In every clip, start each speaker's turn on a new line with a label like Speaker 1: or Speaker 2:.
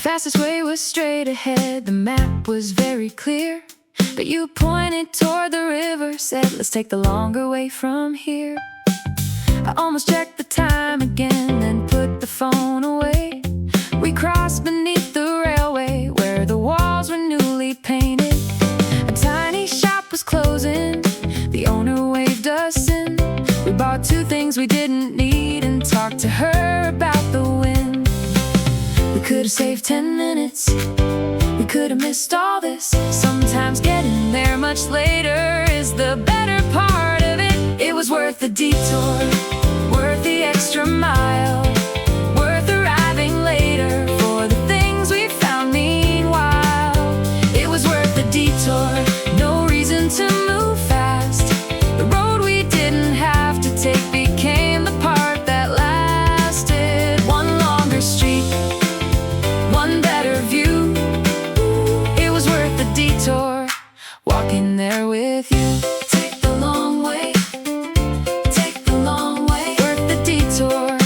Speaker 1: fastest way was straight ahead. The map was very clear, but you pointed toward the river, said let's take the longer way from here. I almost checked the time again, then put the phone away. We crossed beneath the railway where the walls were newly painted. A tiny shop was closing, the owner waved us in. We bought two things we didn't need and talked to her about the wind. We could have saved 10 minutes, we could have missed all this. Sometimes getting there much later is the better part of it. It was worth the detour, worth the extra mile, worth arriving later for the things we found meanwhile. It was worth the detour, no reason to move fast. The road we didn't have to take became the part that lasted. One longer street, one better view. It was worth the detour, walking there with you. Take the long way, take the long way, worth the detour.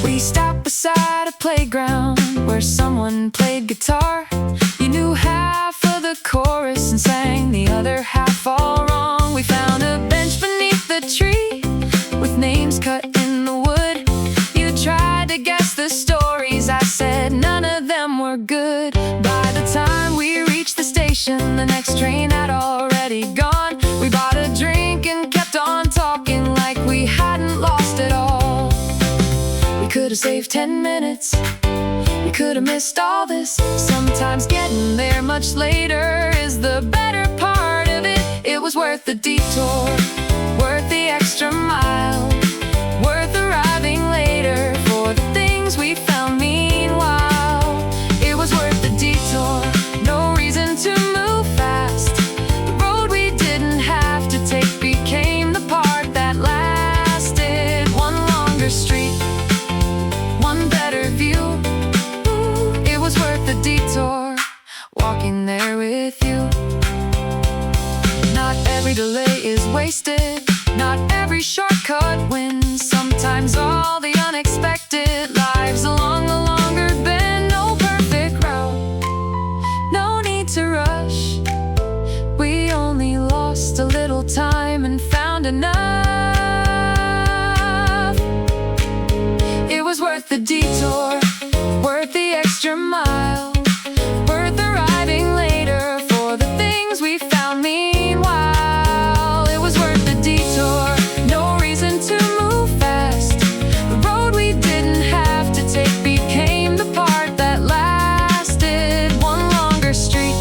Speaker 1: We stopped beside a playground where someone played guitar. You knew half of the chorus and sang the other half all wrong. We found a bench beneath the tree with names cut in the wood. You tried to guess the stories I said, none of them were good. By the time we reached the station, the next train had already gone. We bought a drink and kept on talking like we hadn't lost it all. We could have saved 10 minutes, we could have missed all this. Sometimes getting there much later is the better part of it. It was worth the detour, worth the extra mile, worth arriving later for the things we found meanwhile. It was worth the detour, no reason to move fast. The road we didn't have to take became the part that lasted. One longer street, one better view. It was worth the detour, walking there with you. Not every delay is wasted, not every shortcut wins. Sometimes all the unexpected lives along the longer bend. No perfect route, no need to rush. We only lost a little time and found enough. It was worth the detour, worth the extra mile, worth arriving later for the things we found meanwhile. It was worth the detour, no reason to move fast. The road we didn't have to take became the part that lasted. One longer street,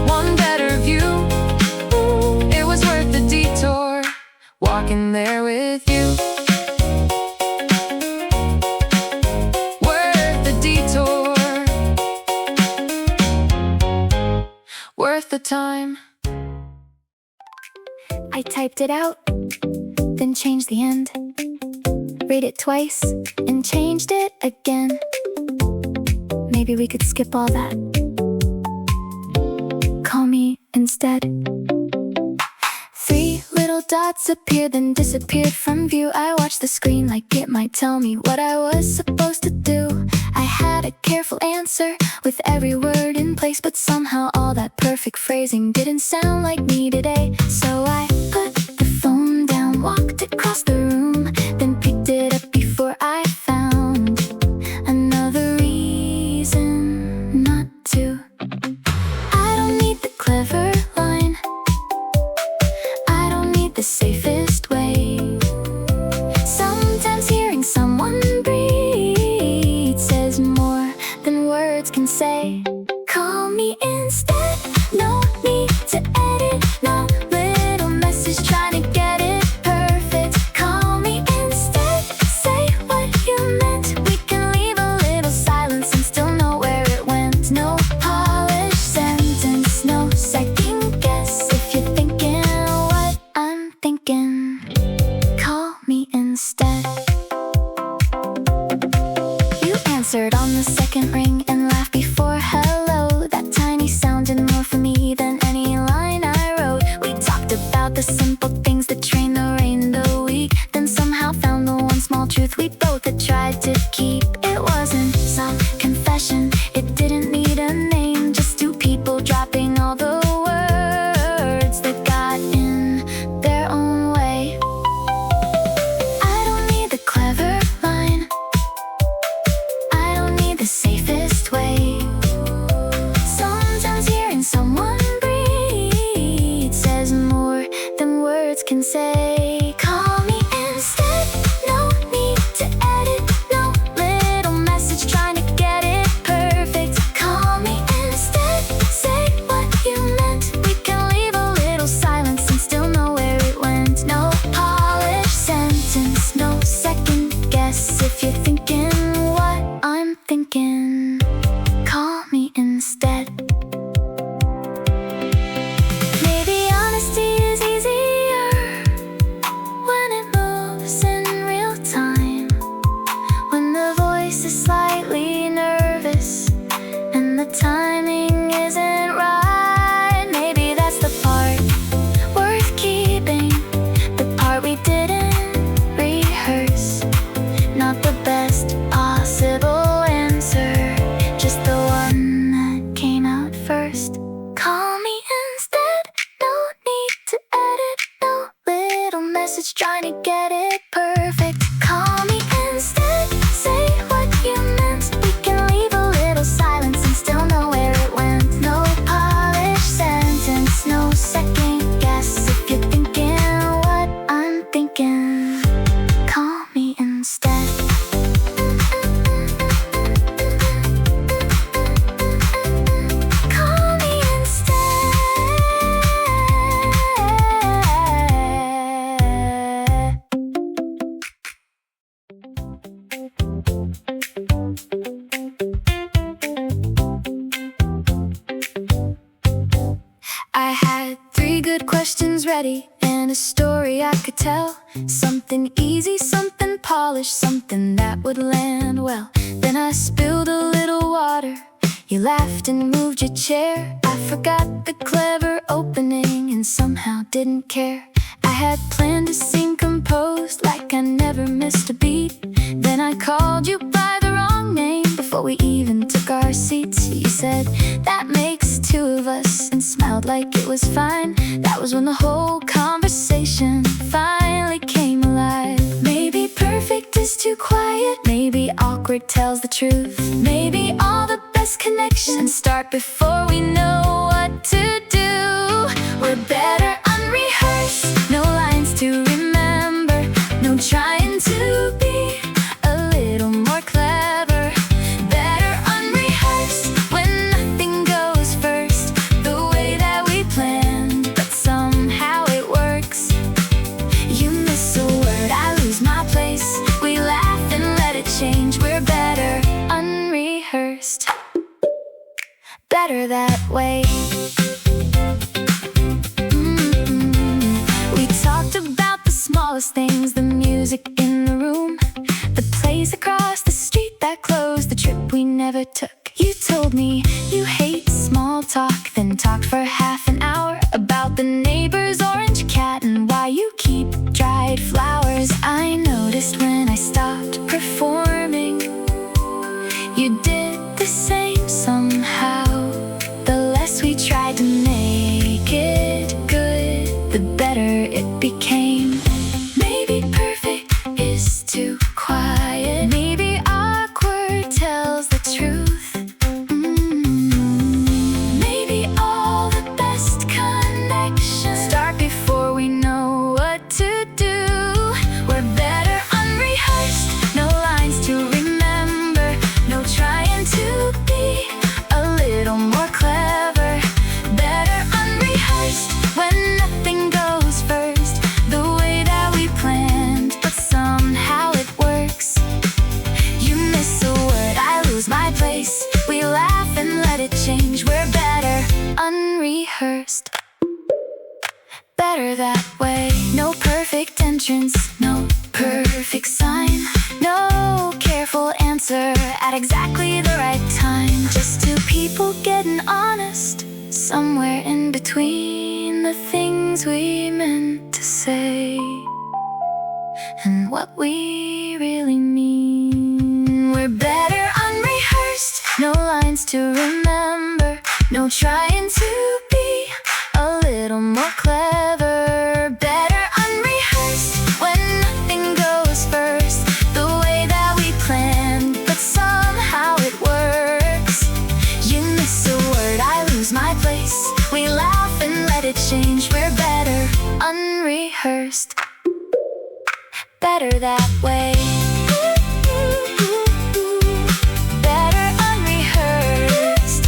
Speaker 1: one better view. It was worth the detour, walking there with you. Worth the time.
Speaker 2: I typed it out, then changed the end. Read it twice, and changed it again. Maybe we could skip all that. Call me instead. 3 little dots appeared, then disappeared from view. I watched the screen like it might tell me what I was supposed to do. I had a careful answer with every word in place, but somehow all that perfect phrasing didn't sound like me today. So I put the phone down, walked across the room, then picked it up before I found another reason not to. I don't need the clever line, I don't need the safest way. Sometimes hearing someone breathe says more than words can say. Call me instead, no need to edit, no little message trying to get it perfect. Call me instead, say what you meant. We can leave a little silence and still know where it went. No polished sentence, no second guess. If you're thinking what I'm thinking, call me instead. You answered on the second ring and laughed before hello. That tiny sound did more for me than any line I wrote. We talked about the simple things that train the rain the week, then somehow found the one small truth we both had tried can say, call me instead. No need to edit, no little message trying to get it perfect. Call me instead, say what you meant. We can leave a little silence and still know where it went. No polished sentence, no second guess. If you're thinking what I'm thinking, call me instead. Maybe honesty is easier when it moves in real time, when the voice is slightly nervous and the timing isn't right. Maybe that's the part worth keeping, the part we didn't rehearse. Not the best possible answer, just the one that came out first. Call me instead, no need to edit, no little message trying to get it perfect. Call me instead, say what you meant. We can leave a little silence and still know where it went. No polished sentence, no second guess. If you're thinking what I'm thinking, call me instead. Call me instead. I had 3 good questions ready and a story I could tell. Something easy, something polished, something that would land well. Then I spilled a little water. You laughed and moved your chair. I forgot the clever opening and somehow didn't care. I had planned to sing composed like I never missed a beat. Then I called you by the wrong name before we even took our seats. You said, that makes 2 of us, and smiled like it was fine. That was when the whole conversation finally came alive. Maybe perfect is too quiet, maybe awkward tells the truth. Maybe all the best connections start before we know what to do. We're better unrehearsed, no lines to remember, no trying to be a little more clever. Better unrehearsed when nothing goes first the way that we planned, but somehow it works. You miss a word, I lose my place. We laugh and let it change. We're better unrehearsed, better that way. We talked about the smallest things, the music in the room, the place across the street that closed, the trip we never took. You told me you hate small talk, then talked for half an hour about the neighbor's orange cat and why you keep dried flowers. I noticed when I stopped performing, you did the same somehow. The less we tried to make it good, the better it became. Maybe perfect is too quiet, maybe awkward tells the truth. Maybe all the best connections start before we know what to do. We're better unrehearsed, no lines to remember, no trying to be a little more clever. Better unrehearsed when nothing goes first the way that we planned, but somehow it works. You miss a word, I lose my place. We laugh and let it change. We're better unrehearsed, better that way. No perfect entrance, no perfect sign, no careful answer at exactly the right time. Just 2 people getting honest, somewhere in between the things we meant to say and what we really mean. We're better unrehearsed, no lines to remember, no trying to be a little more clever. Better unrehearsed when nothing goes first the way that we planned, but somehow it works. You miss a word, I lose my place. We laugh and let it change. We're better unrehearsed. unrehearsed. Better that way. Better unrehearsed.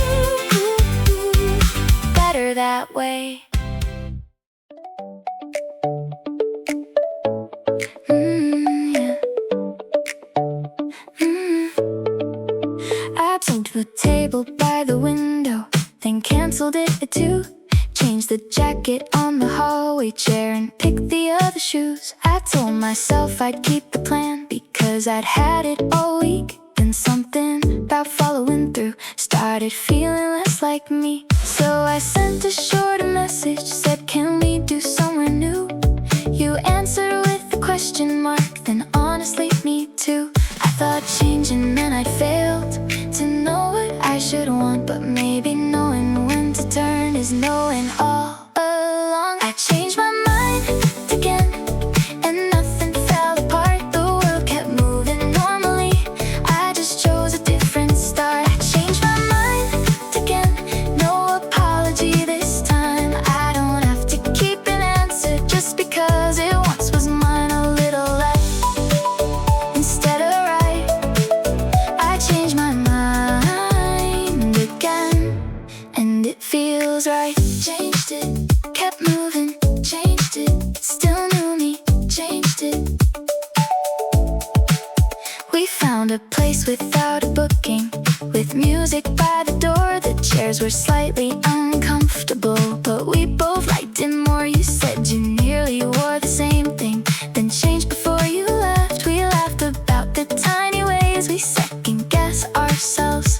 Speaker 2: Better that way. Yeah. I pulled to a table by the window, then canceled it at 2. Changed the jacket on the hallway chair and picked the other shoes. I told myself I'd keep the plan because I'd had it all week. Then something about following through started feeling less like me. So I sent a shorter message, said can we do somewhere new? You answered with a question mark, then honestly me too. I thought changing meant I'd failed to know what I should want, but maybe knowing when to turn is knowing all along. I changed my mind again, and nothing fell apart. The world kept moving normally, I just chose a different start. I changed my mind again, no apology this time. I don't have to keep an answer just because it once was mine. A little left instead of right. I changed my mind again, and it feels right. Changed it, kept moving, changed it, still knew me, changed it. We found a place without a booking, with music by the door. The chairs were slightly uncomfortable, but we both liked it more. You said you nearly wore the same thing, then changed before you left. We laughed about the tiny ways we second-guess ourselves.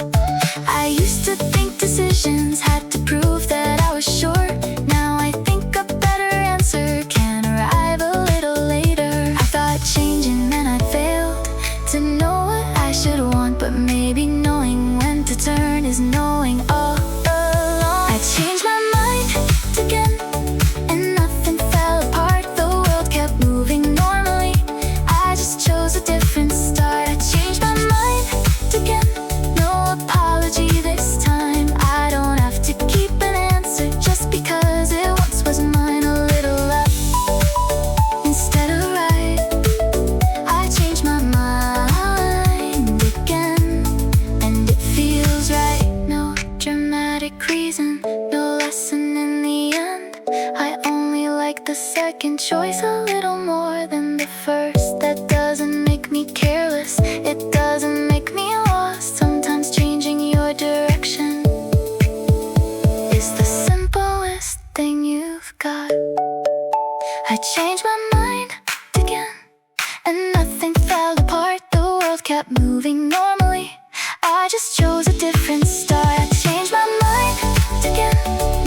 Speaker 2: I used to think decisions had to prove that I was sure. Now I think a better answer can arrive a little later. I thought changing meant I failed to know what I should want, but maybe knowing when to turn is knowing all along. I changed my mind again, and nothing fell apart. The world kept moving normally, I just chose a different start. I changed my mind again, no apology this time. I don't have to keep an answer just because it once was mine. A little left instead of right. I changed my mind again, and it feels right. No dramatic reason, no lesson in the end. I only like the second choice a little more than the first. That doesn't make me careless, it doesn't make me lost. Sometimes changing your direction is the simplest thing you've got. I changed my mind again, and nothing fell apart. The world kept moving normally, I just chose a different start. I changed my mind again,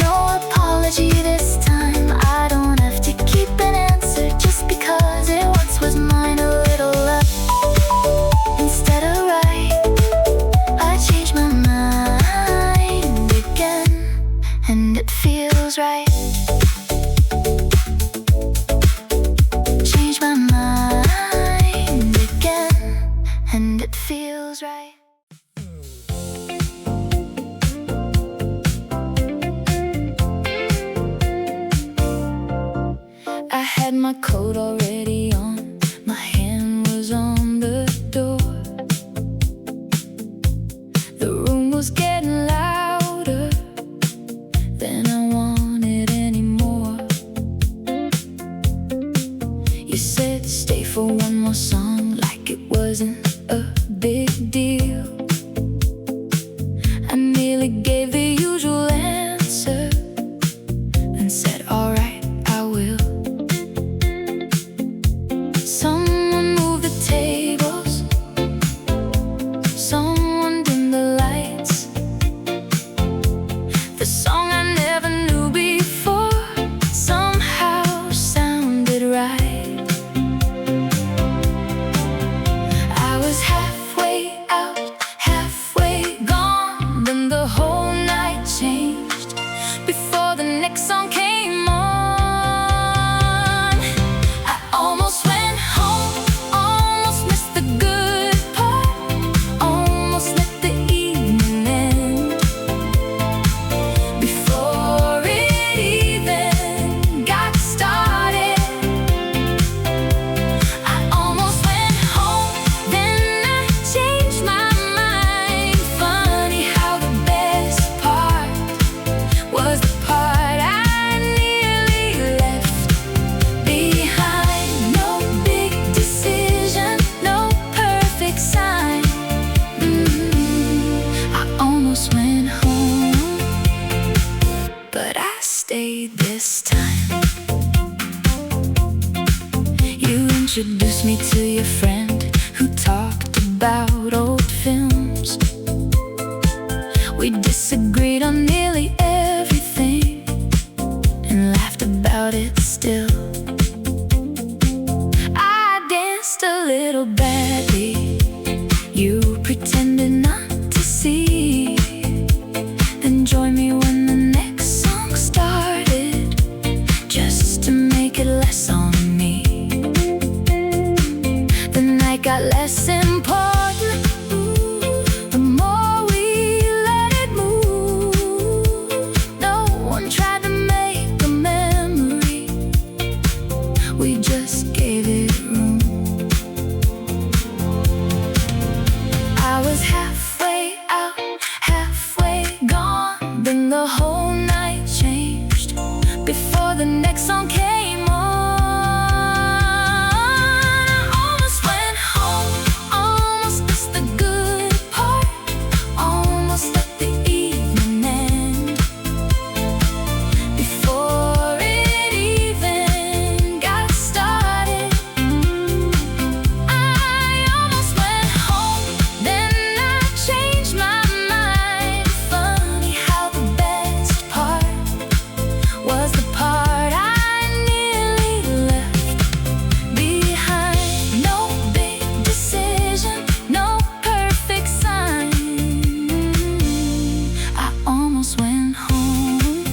Speaker 2: no apology this time. I don't have to keep an answer just because it once was mine. A little left instead of right. I changed my mind again, and it feels right. Changed my mind again, and it feels right. I had my coat already on, my hand was on the door. The room was getting louder than I wanted anymore. You said stay for one more song, like it wasn't a big deal. I nearly gave the usual answer and said alright, I will.
Speaker 1: introduced me to your friend who talked about old films. We disagreed on nearly everything and laughed about it still. I danced a little badly, you pretended not to see, then joined me when the next song started, just to make it less on me. The night got less important, the more we let it move. No one tried to make a memory, we just gave it room. I was halfway out, halfway gone, then the whole night changed before the next song came on. I almost went home, almost missed the good part, almost let the evening end before it even got started. I almost went home, then I changed my mind. Funny how the best part was the part I nearly left behind. No big decision, no perfect sign. I almost went home,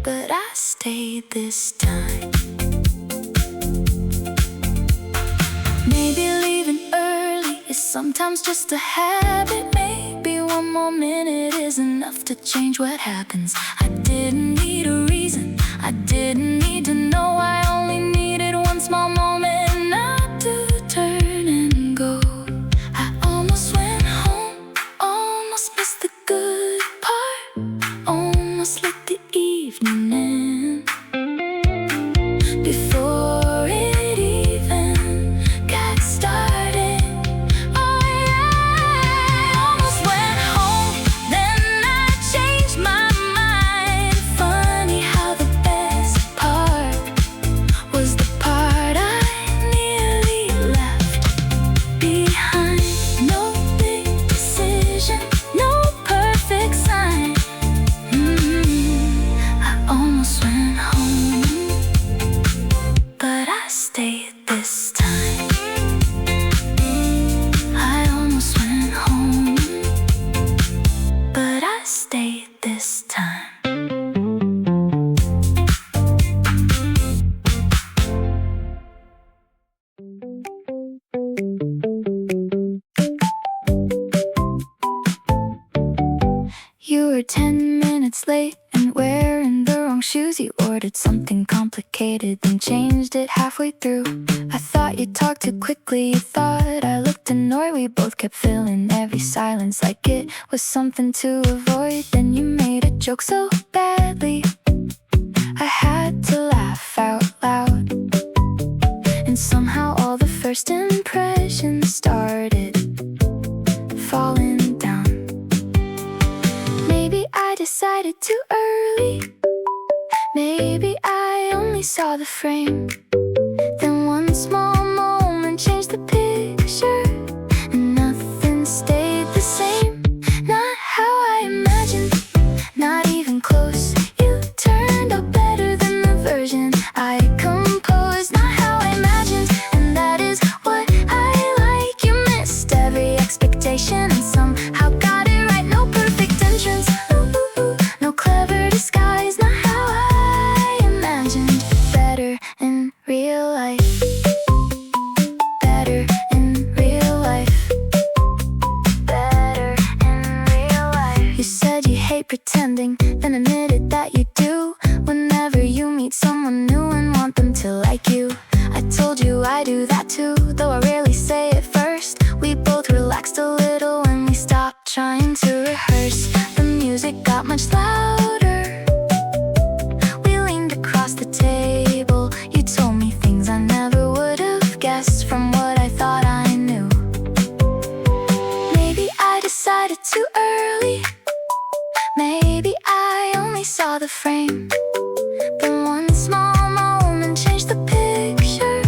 Speaker 1: but I stayed this time. Maybe leaving early is sometimes just a habit. Maybe one more minute is enough to change what happens. I didn't need a reason, I didn't need to know. I only needed one small moment not to turn and go. I almost went home, almost missed the good part, almost let the evening end before it even got started. Oh yeah, I almost went home, then I changed my mind. Funny how the best part was the part I nearly left behind. No big decision, no perfect sign. I almost went home, but I stayed this time. I almost went home, but I stayed this time. You were 10 minutes late and wearing the wrong shoes. You ordered something complicated, then changed it halfway through. I thought you talked too quickly, you thought I looked annoyed. We both kept filling every silence like it was something to avoid. Then you made a joke so badly, I had to laugh out loud. And somehow all the first impressions started falling down. Maybe I decided too early, maybe I only saw the frame. Then one small moment changed the picture, and nothing stayed the same. Not how I imagined, not even close. You turned out better than the version I composed. Not how I imagined, and that is what I like. You missed every expectation and somehow got it right. No perfect entrance, no clever disguise. Not how I imagined. Better in real life, better in real life, better in real life. You said you hate pretending, then admitted that you do. Whenever you meet someone new and want them to like you, I told you I do that too, though I rarely say it first. We both relaxed a little when we stopped trying to rehearse. The music got much louder, we leaned across the table. You told me things I never would have guessed from what I thought I knew. Maybe I decided too early, maybe I only saw the frame. But one small moment changed the picture,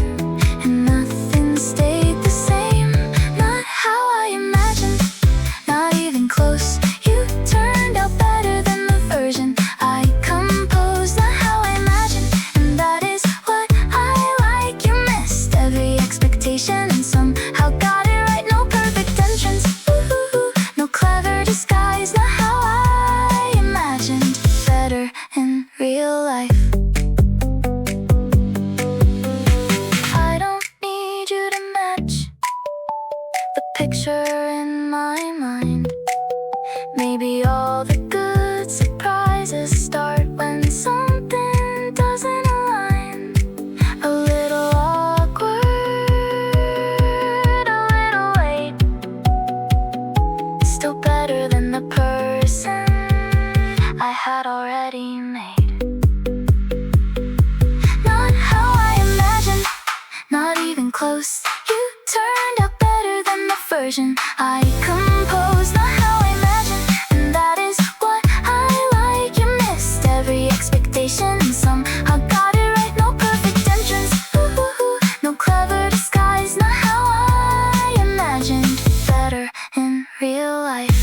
Speaker 2: close. You turned out better than the version I composed. Not how I imagined, and that is what I like. You missed every expectation and somehow got it right. No perfect entrance, no clever disguise. Not how I imagined, better in real life.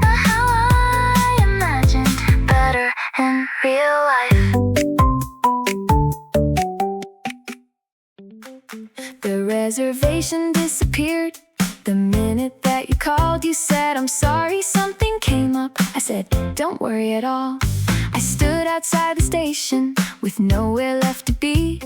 Speaker 2: Not how I imagined, better in real life.
Speaker 1: The reservation disappeared the minute that you called. You said, I'm sorry, something came up. I said, don't worry at all. I stood outside the station with nowhere left to be.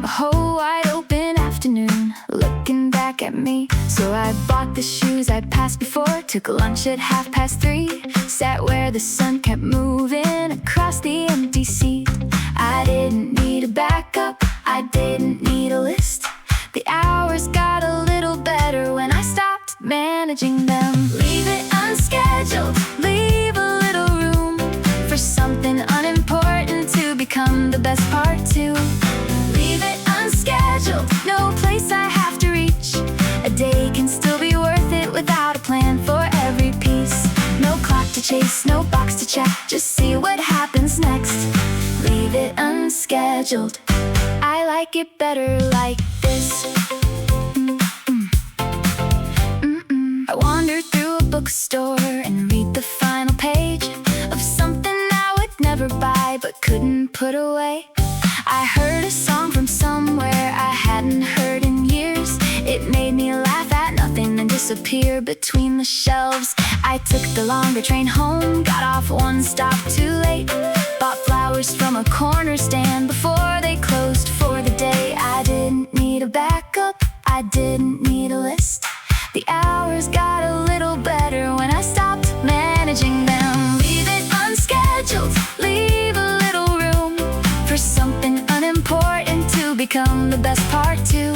Speaker 1: A whole wide open afternoon looking back at me. So I bought the shoes I'd passed before, took lunch at 3:30, sat where the sun kept moving across the empty seat. I didn't need a backup, I didn't need a list. The hours got a little better when I stopped managing them. Leave it unscheduled, leave a little room for something unimportant to become the best part too. Leave it unscheduled, no place I have to reach. A day can still be worth it without a plan for every piece. No clock to chase, no box to check, just see what happens next. Leave it unscheduled, I like it better like this. I wander through a bookstore and read the final page of something I would never buy but couldn't put away. I heard a song from somewhere I hadn't heard in years. It made me laugh at nothing and disappear between the shelves. I took the longer train home, got off one stop too late. Bought flowers from a corner stand before they closed for the day. I didn't need a backup, I didn't need a list. The hours got a little better when I stopped managing them. Leave it unscheduled, leave a little room for something unimportant to become the best part too.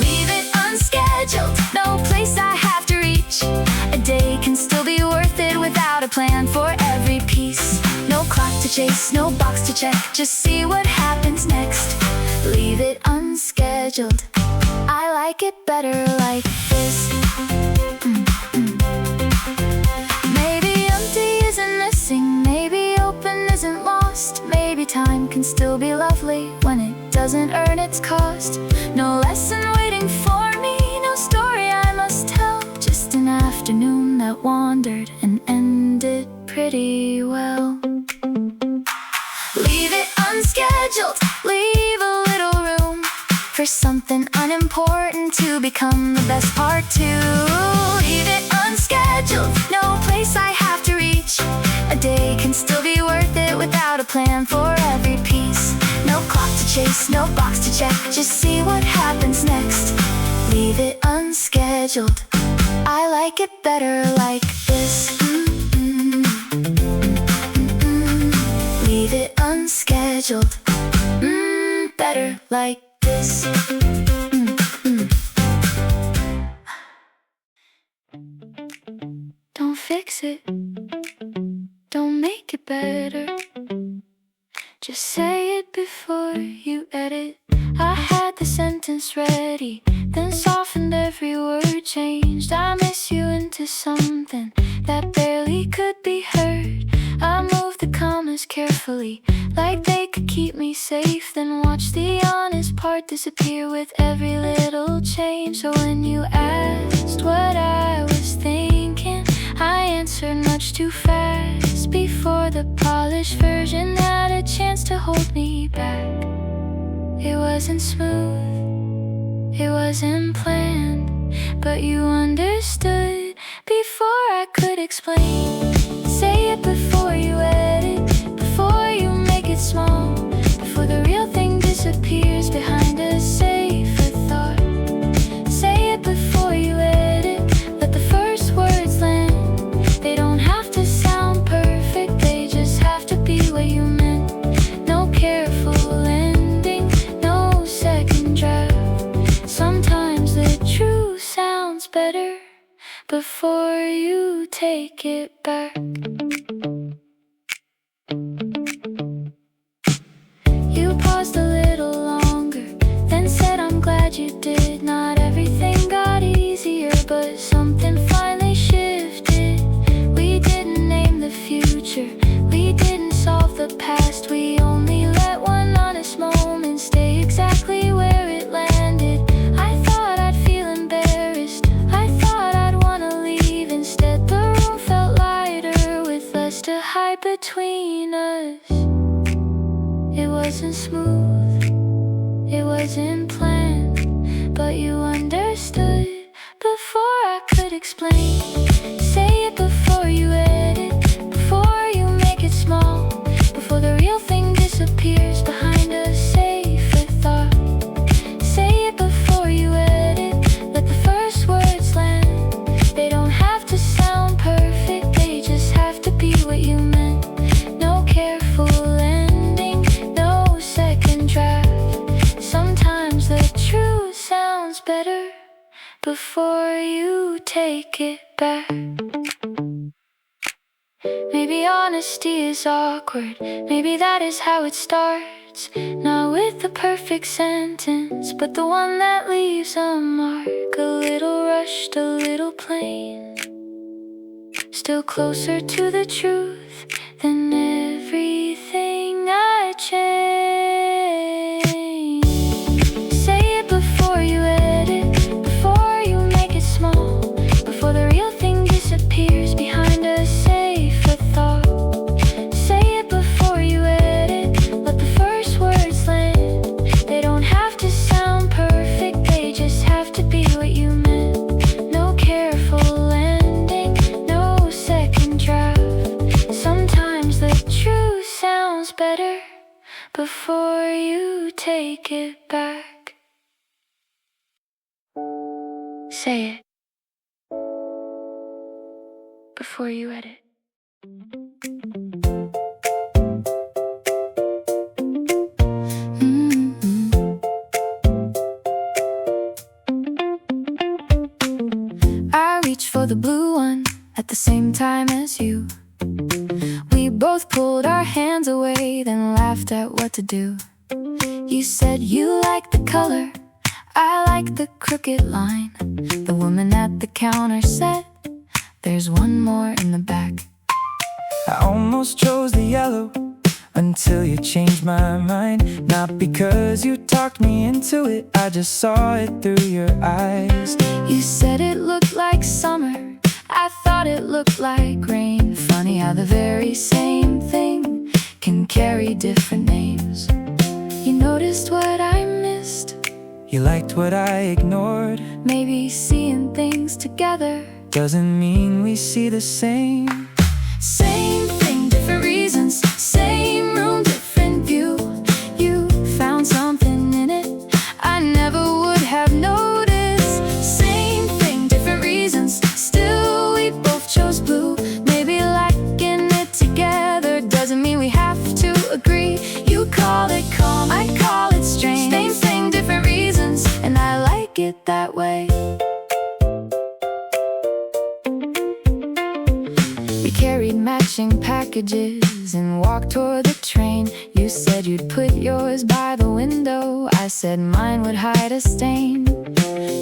Speaker 1: Leave it unscheduled, no place I have to reach. A day can still be worth it without a plan for every piece. No clock to chase, no box to check, just see what happens next. Leave it unscheduled, I like it better like this. Maybe empty isn't missing, maybe open isn't lost. Maybe time can still be lovely when it doesn't earn its cost. No lesson waiting for me, no story I must tell. Just an afternoon that wandered and ended pretty well. Leave it unscheduled, leave a little room for something unimportant to become the best part too. Leave it unscheduled, no place I have to reach. A day can still be worth it without a plan for every piece. No clock to chase, no box to check, just see what happens next. Leave it unscheduled, I like it better like this. Leave it unscheduled, better like this. Don't fix it, don't make it better. Just say it before you edit. I had the sentence ready, then softened every word, changed I miss you into something that barely could be heard. I moved the commas carefully, like they could keep me safe, then watched the honest part disappear with every little change. So when you asked what I was thinking, I answered much too fast before the polished version had a chance to hold me back. It wasn't smooth, it wasn't planned, but you understood before I could explain. Say it before you edit, before you make it small, before the real thing disappears behind a safer thought. Say it before you edit, let the first words land. They don't have to sound perfect, they just have to be what you meant. No careful ending, no second draft. Sometimes the truth sounds better before you take it back. You paused a little longer,
Speaker 2: the past. We only let one honest moment stay exactly where it landed. I thought I'd feel embarrassed, I thought I'd wanna leave. Instead the room felt lighter with less to hide between us. It wasn't smooth, it wasn't planned, but you understood before I could explain. Say it before you edit, before you make it small, before the real thing disappears behind a safer thought. Say it before you edit, let the first words land. They don't have to sound perfect, they just have to be what you meant. No careful ending, no second draft. Sometimes the truth sounds better before you take it back. Maybe honesty is awkward, maybe that is how it starts. Not with the perfect sentence, but the one that leaves a mark. A little rushed, a little plain, still closer to the truth than everything I changed. Say it before you edit, before you make it small, before the real thing disappears behind a safer thought. Say it before you edit, let the first words land. They don't have to sound perfect, they just have to be what you meant. No careful ending, no second draft. Sometimes the truth sounds better before you take it back. Say it before you edit. I reached for the blue one at the same time as you. We both pulled our hands away, then laughed at what to do. You said you liked the color, I like the crooked line. The woman at the counter said, there's one more in the back.
Speaker 3: I almost chose the yellow until you changed my mind. Not because you talked me into it, I just saw it through your eyes.
Speaker 2: You said it looked like summer, I thought it looked like rain. Funny how the very same thing can carry different names. You noticed what I missed,
Speaker 3: You liked what I ignored.
Speaker 2: maybe seeing things together
Speaker 3: Doesn't mean we see the same.
Speaker 2: Same thing, different reasons. Same room, different view. You found something in it I never would have noticed. Same thing, different reasons. Still we both chose blue. Maybe liking it together doesn't mean we have to agree. You call it calm, I call it strange. Same thing, different reasons, and I like it that way. We carried matching packages and walked toward the train. You said you'd put yours by the window, I said mine would hide a stain.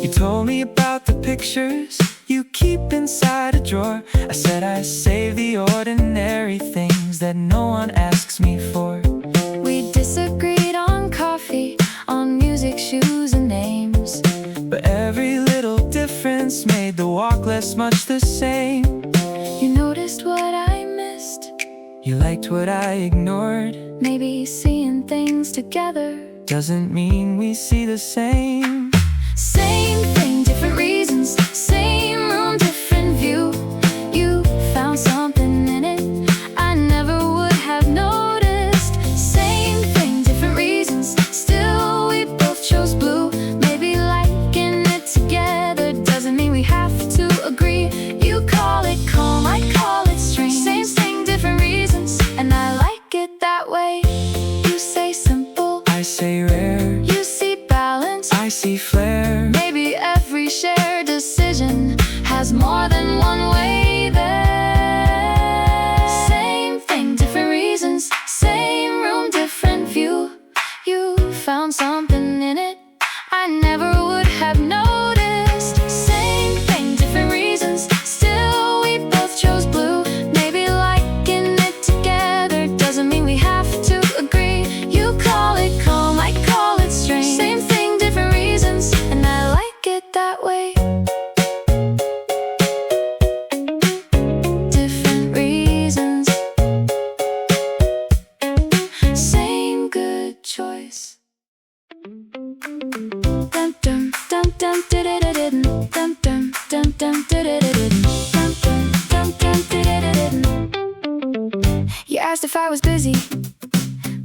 Speaker 3: You told me about the pictures you keep inside a drawer. I said I save the ordinary things that no one asks me for.
Speaker 2: We disagreed on coffee, on music, shoes, and names.
Speaker 3: But every little difference made the walk less much the same.
Speaker 2: You noticed what I missed,
Speaker 3: You liked what I ignored.
Speaker 2: maybe seeing things together
Speaker 3: Doesn't mean we see the same.
Speaker 2: Same thing, different reasons. Same room, different view. You found something in it I never would have noticed. Same thing, different reasons. Still we both chose blue. Maybe liking it together doesn't mean we have to agree. You call it calm, I call it strange. Same thing, different reasons, and I like it that way. You say simple,
Speaker 3: I say rare.
Speaker 2: you see balance,
Speaker 3: I see flair.
Speaker 2: maybe every shared decision has more than one way there. Same thing, different reasons. Same room, different view. You found something in it I never would have noticed. Same thing, different reasons. Still we both chose blue. Maybe liking it together doesn't mean we have dum dum dum dum dum dum dum. You asked if I was busy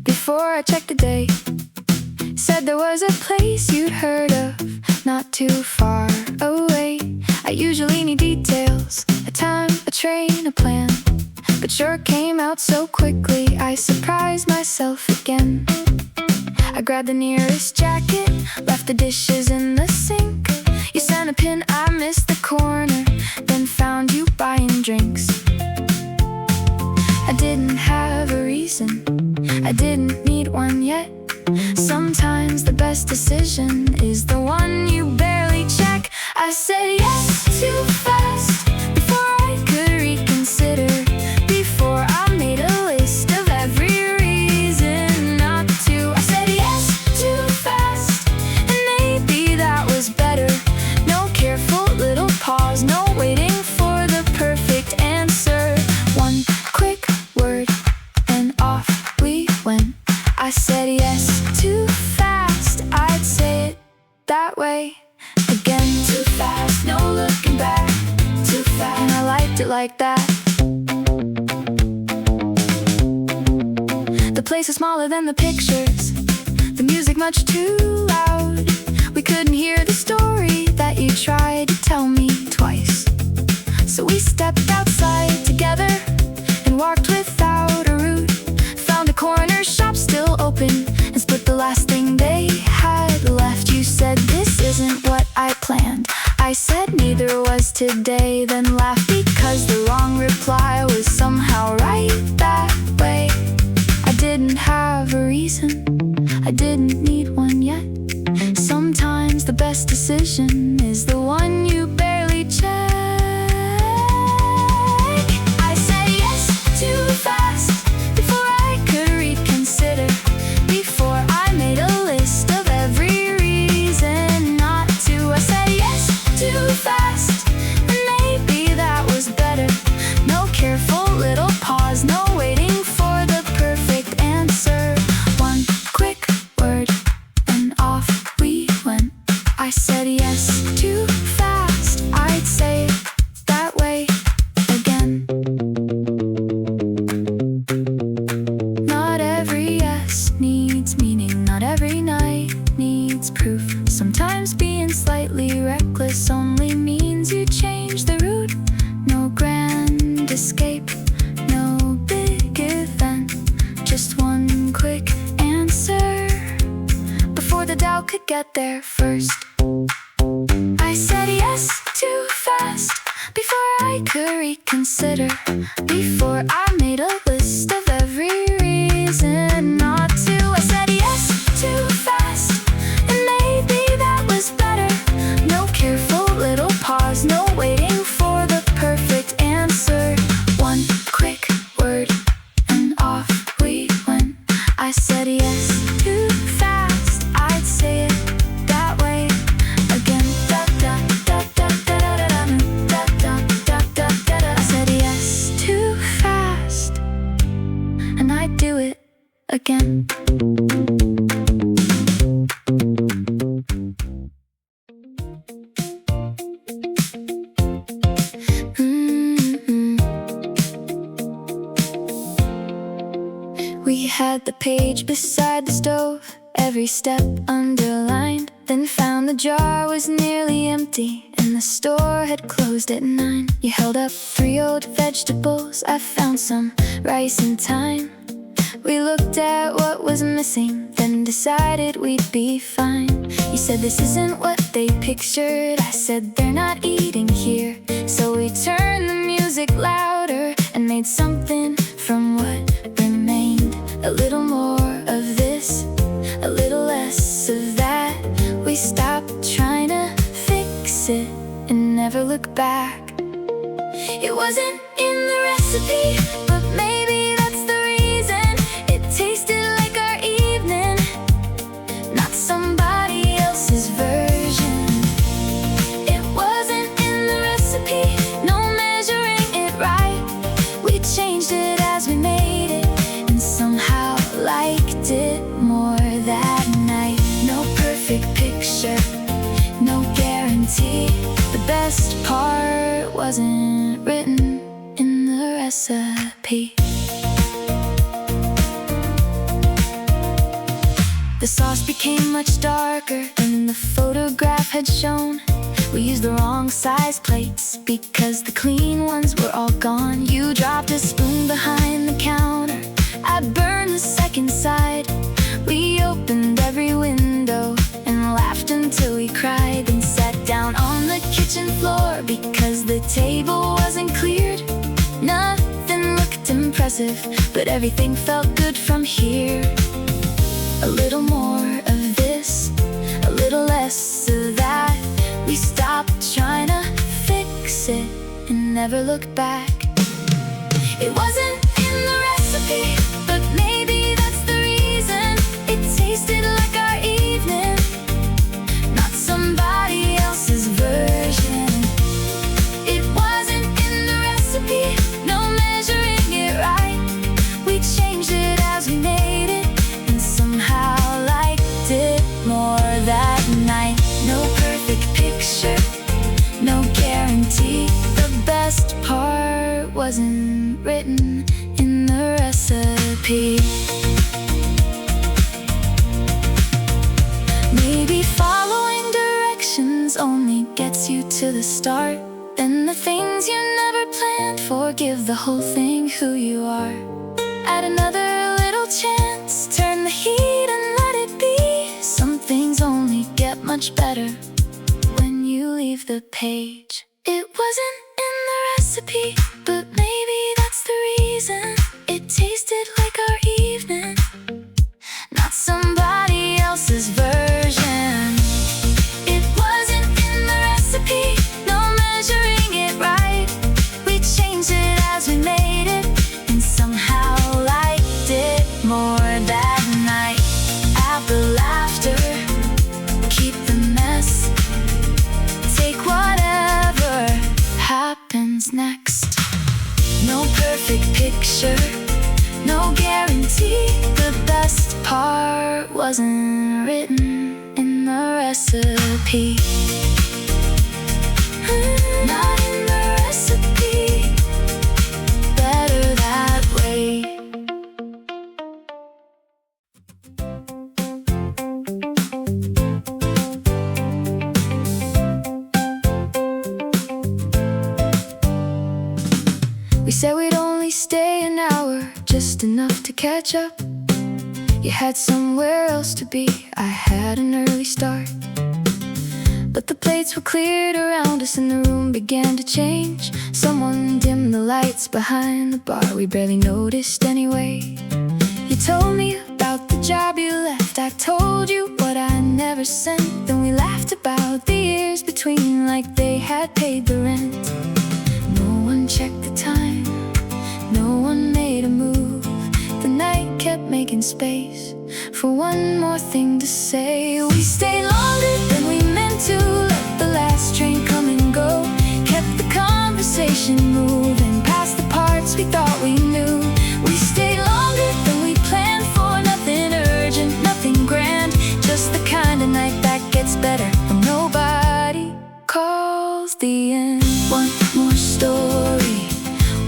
Speaker 2: before I checked the day. Said there was a place you'd heard of, not too far away. I usually need details, a time, a train, a plan, but sure came out so quickly I surprised myself again. I grabbed the nearest jacket, left the dishes in the sink. You sent a pin, I missed the corner, then found you buying drinks. I didn't have a reason, I didn't need one yet. Sometimes the best decision is the one you barely check. I said yes too fast before I could reconsider, before I made a list of every reason not to. I said yes too fast, and maybe that was better. No careful little pause, no waiting for the perfect answer. One quick word and off we went. I said yes too fast, I'd say it that way again. Too fast, no looking back. Too fast, and I liked it like that. The place was smaller than the pictures, the music much too loud. We couldn't hear the story that you tried to tell me twice. So we stepped outside together and walked without a route. Found a corner shop still open and split the last thing they had left. You said this isn't what I planned. I said neither was today, then laughed because the wrong reply was somehow right that way. I didn't have a reason, I didn't need one yet. Sometimes the best decision is the one you barely check. I said yes too fast before I could reconsider, before I made a list of every reason not to. I said yes too fast, and maybe that was better. No careful little pause, no waiting for the perfect answer. One quick word and off we went. I said yes too fast, I'd say it that way again. Not every yes needs meaning, not every night needs proof. Sometimes being slightly reckless only means you change the route. No grand escape, no big event, just one quick answer before the doubt could get there first. I said yes too fast before I could reconsider, before I made a list of every reason not to. I said yes too fast, and maybe that was better. No careful little pause, no waiting for the perfect answer. One quick word and off we went. I said yes too fast, I'd say it that way again. Da da da da da da da da da da da da. I said yes too fast, and I'd do it again. We had the page beside the stove, every step underlined, then found the jar was nearly empty and the store had closed at 9. You held up 3 old vegetables, I found some rice and thyme. We looked at what was missing, then decided we'd be fine. You said this isn't what they pictured, I said they're not eating here. So we turned the music louder and made something from what remained. A little more of this, a little less of that. We stopped trying to fix it and never looked back. It wasn't in the recipe, but maybe that's the reason. It tasted like our evening, not somebody else's version. It wasn't in the recipe, no measuring it right. We changed it as we made it, and somehow it more that night. No perfect picture, no wasn't written in the recipe. The sauce became much darker than the photograph had shown. We used the wrong size plates because the clean ones were all gone. You dropped a spoon behind the counter, I burned the second side. We opened every window and laughed until we cried, then sat down on the kitchen floor because the table wasn't cleared. Nothing looked impressive, but everything felt good from here. A little more of this, a little less of that. We stopped trying to fix it and never looked back. It wasn't in the recipe, but maybe that's the reason. It tasted like our evening, not somebody else's version. It wasn't in the recipe, no measuring it right. We changed it as we made it, and somehow liked it more that night. No perfect picture, no guarantee. The best part wasn't written in the recipe. Maybe following directions only gets you to the start. Then the things you never planned for give the whole thing who you are. Add another little chance, turn the heat and let it be. Some things only get much better when you leave the page. It wasn't in the recipe, but maybe that's the reason. It tasted like our evening, not somebody else's version. It wasn't in the recipe, no measuring it right. We changed it as we made it, and somehow liked it more that night. Add the laughter, keep the mess, take whatever happens next. No perfect picture, no guarantee. The best part wasn't written in the recipe. Not in the recipe, better that way. We said we'd only stay an hour, just enough to catch up. You had somewhere else to be, I had an early start. But the plates were cleared around us and the room began to change. Someone dimmed the lights behind the bar, we barely noticed anyway. You told me about the job you left, I told you what I never sent. Then we laughed about the years between like they had paid the rent. No one checked the time, no one made a move. The night kept making space for one more thing to say. We stayed longer than we meant to, let the last train come and go. Kept the conversation moving past the parts we thought we knew. We stayed longer than we planned for, nothing urgent, nothing grand. Just the kind of night that gets better when nobody calls the end. One more story,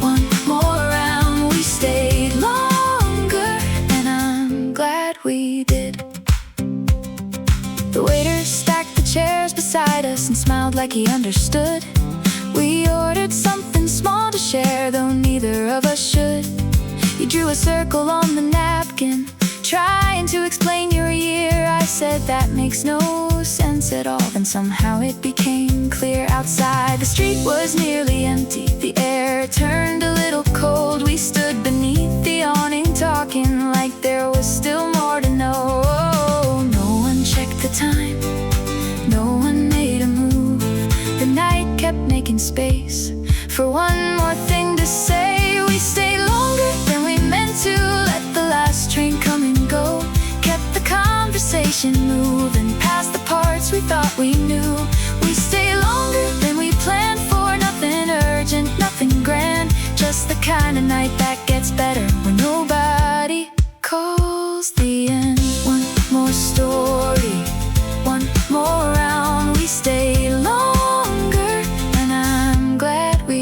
Speaker 2: one more round. We stayed longer, and I'm glad we did. The waiter stacked the chairs beside us and smiled like he understood. We ordered something small to share, though neither of us should. You drew a circle on the napkin, trying to explain your year. I said that makes no sense at all. Then somehow it became clear. Outside the street was nearly empty, the air turned a little cold. We stood beneath the awning talking like there was still more to know. No one checked the time, no one made a move. The night kept making space for one more thing to say. We stayed longer than we meant to, let the last train come and go. Kept the conversation moving past the parts we thought we knew. We stayed longer than we planned for, nothing urgent, nothing grand. Just the kind of night that gets better when nobody calls the end. One more story, one more round. We stayed longer, and I'm glad we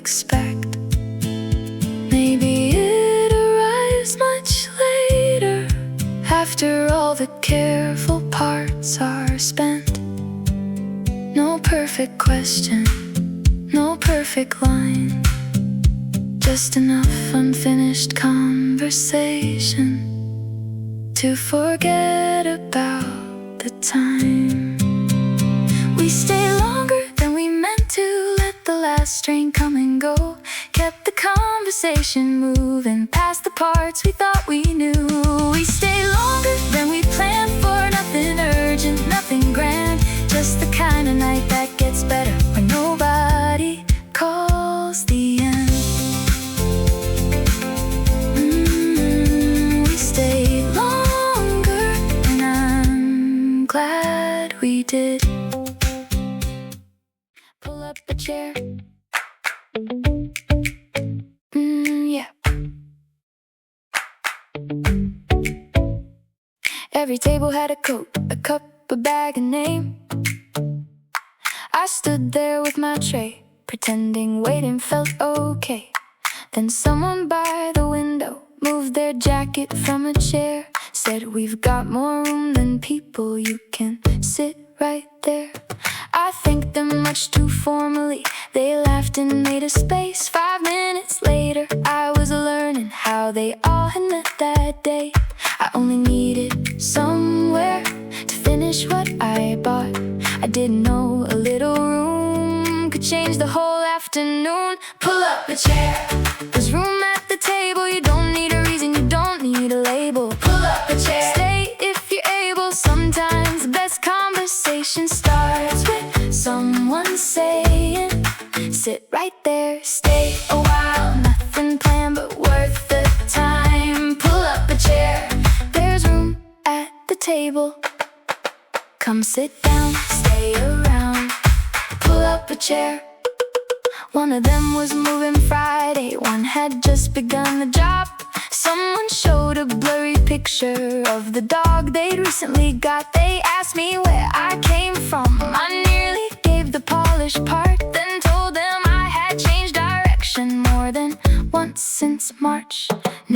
Speaker 1: expect. Maybe it arrives much later, after all the careful parts are spent. No perfect question, no perfect line, just enough unfinished conversation to forget about the time. We stay longer than we meant to, let the last train come and go, kept the conversation moving past the parts we thought we knew. We stay longer than we planned for, nothing urgent, nothing grand, just the kind of night that gets better when nobody calls the end. We stayed longer and I'm glad we did. Pull up a chair. Yeah. Every table had a coat, a cup, a bag, a name. I stood there with my tray, pretending waiting felt okay. Then someone by the window moved their jacket from a chair, said, "We've got more room than people, you can sit right there." I thanked them much too formally. They laughed and made a space. 5 minutes later, I was learning how they all had met that day. I only needed somewhere to finish what I bought. I didn't know a little room could change the whole afternoon. Pull up a chair, there's room at the table. You don't need a reason, you don't need a label. Pull up a chair, stay if you're able. Sometimes the best conversation starts with someone saying, "Sit right there, stay a while." Nothing planned but worth the time. Pull up a chair, there's room at the table. Come sit down, stay around. Pull up a chair. One of them was moving Friday, one had just begun the job. Someone showed a blurry picture of the dog they'd recently got. They asked me where I came from. I nearly gave the polished part, then told them I had changed direction more than once since March.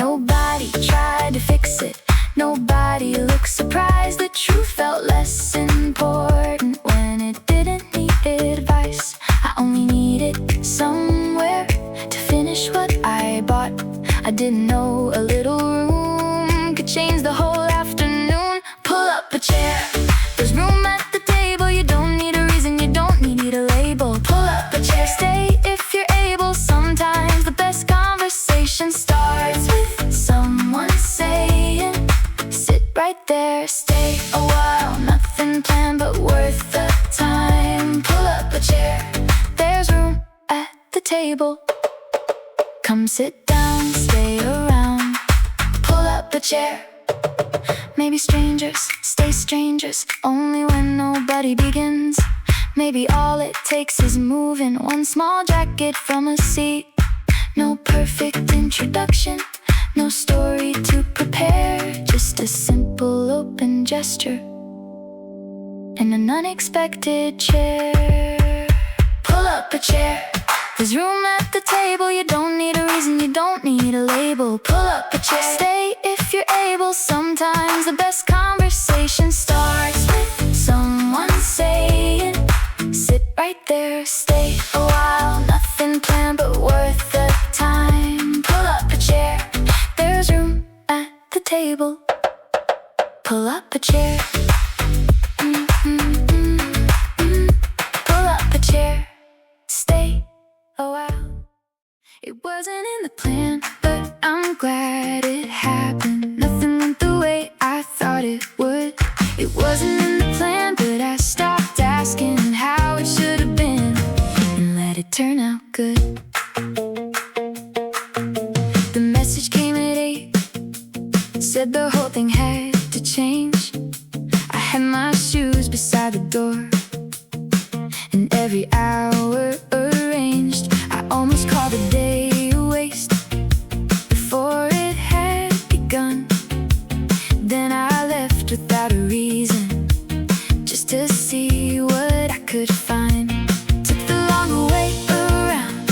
Speaker 1: Nobody tried to fix it, nobody looked surprised. The truth felt less important when it didn't need advice. I only needed somewhere to finish what I bought. I didn't know a little room could change the whole afternoon. Pull up a chair, there's room at the table. You don't need a reason, you don't need a label. Pull up a chair, stay if you're able. Sometimes the best conversation starts with someone saying, "Sit right there, stay a while." Nothing planned but worth the time. Pull up a chair, there's room at the table. Come sit down, stay around. Pull up a chair. Maybe strangers stay strangers only when nobody begins. Maybe all it takes is moving one small jacket from a seat. No perfect introduction, no story to prepare, just a simple open gesture and an unexpected chair. Pull up a chair, there's room at the table. You don't need a reason, you don't need a label. Pull up a chair, stay if you're able. Sometimes the best conversation starts with someone saying, "Sit right there, stay a while." Nothing planned but worth the time. Pull up a chair, there's room at the table. Pull up a chair. Pull up a chair, stay a while. It wasn't in the plan, but I'm glad it happened. Nothing went the way I thought it would. It wasn't in the plan, but I stopped asking how it should have been and let it turn out good. The message came at 8, said the whole thing had to change. I had my shoes beside the door and every hour arranged. I almost called the day a waste before it had begun. Then I left without a reason, just to see what I could find. Took the long way around,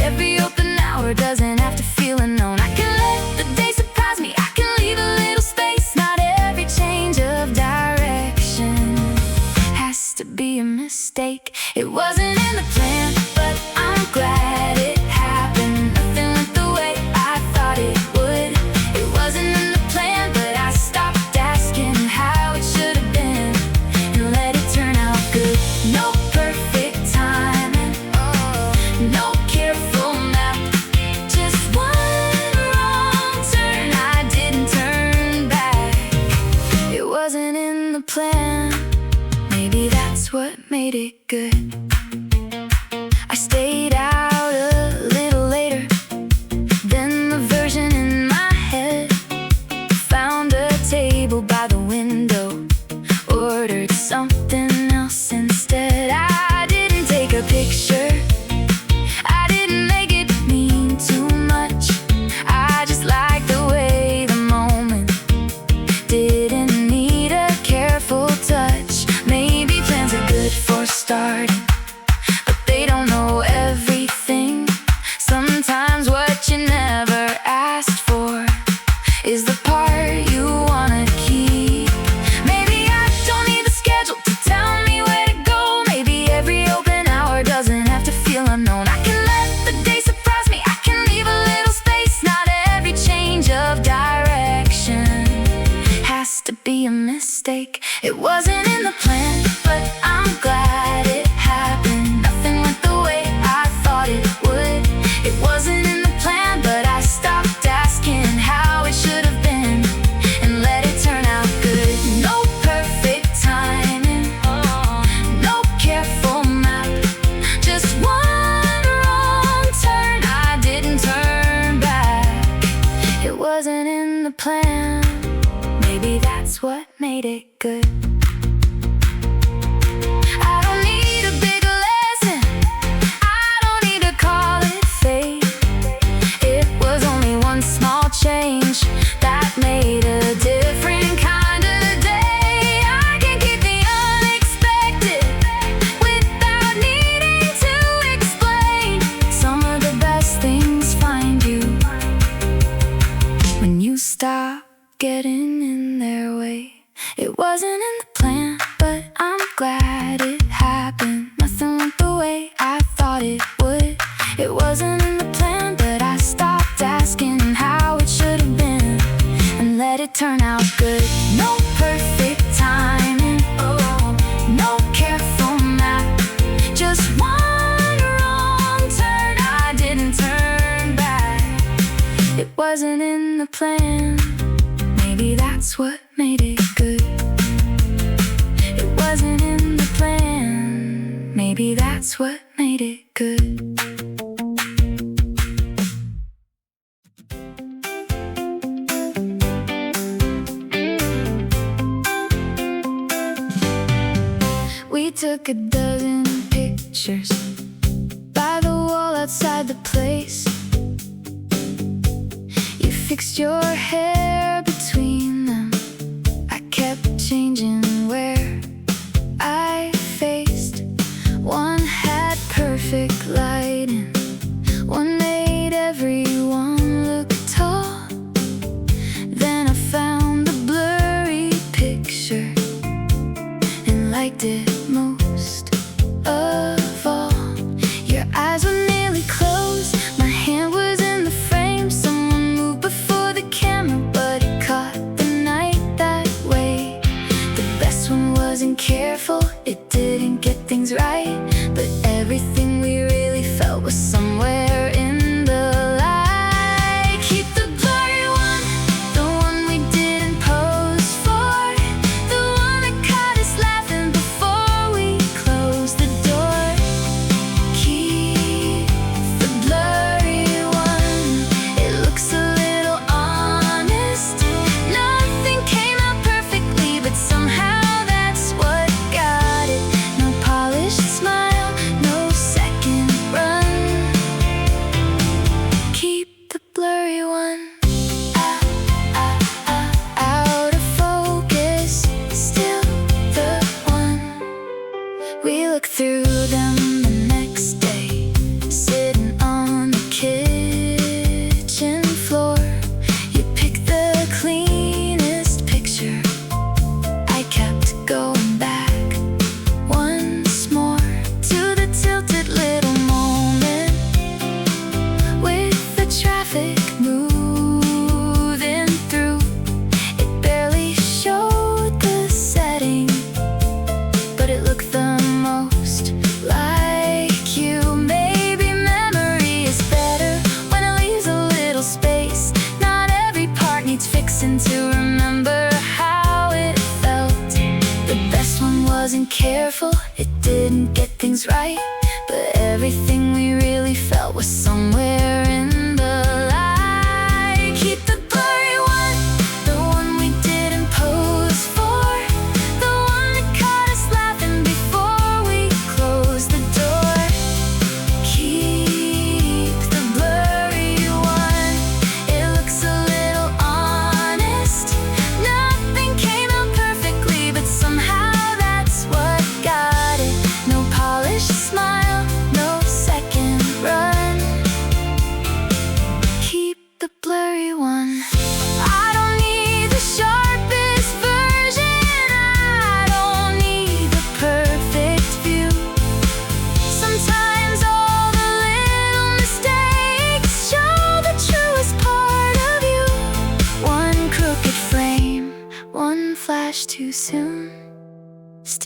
Speaker 1: every open hour doesn't have to feel unknown. I can let the day surprise me, I can leave a little space. Not every change of direction has to be a mistake. It wasn't in the plan, but I'm glad it happened. Nothing went the way I thought it would. It wasn't in the plan, but I stopped asking how it should have been and let it turn out good. No perfect timing, no careful map, just one wrong turn. I didn't turn back. It wasn't in the plan. Maybe that's what made it good. I stayed out a little later than the version in my head. Found a table by the window, ordered something else instead. I didn't take a picture, I didn't make it mean too much. I just liked the way the moment didn't need a careful touch. Maybe plans are good for starting, but they don't know everything. Sometimes what you never asked for is the part you wanna keep. Maybe I don't need the schedule to tell me where to go. Maybe every open hour doesn't have to feel unknown. I can let the day surprise me, I can leave a little space. Not every change of direction has to be a mistake. It wasn't in the plan, but I'm glad it happened. Nothing went the way I thought it would. It wasn't in the plan, but I stopped asking how it should have been and let it turn out good. No perfect timing, no careful map, just one wrong turn. I didn't turn back. It wasn't in the plan. Maybe that's what made it good. I don't need a big lesson, I don't need to call it fate. It was only one small change that made a different kind of day. I can keep the unexpected without needing to explain. Some of the best things find you when you stop getting in their way. It wasn't in the plan, but I'm glad it happened. Nothing went the way I thought it would. It wasn't in the plan, but I stopped asking how it should have been and let it turn out good. No perfect timing, no careful map, just one wrong turn. I didn't turn back. It wasn't in the plan. Maybe that's what made it good. It wasn't in the plan. Maybe that's what made it good. We took a dozen pictures by the wall outside the place. You fixed your hair between them. I kept changing where I faced. One had perfect lighting, one made everyone look tall. Then I found the blurry picture and liked it most of all. Your eyes were nearly closed, my hand was in the frame. Someone moved before the camera, but it caught the night that way. The best one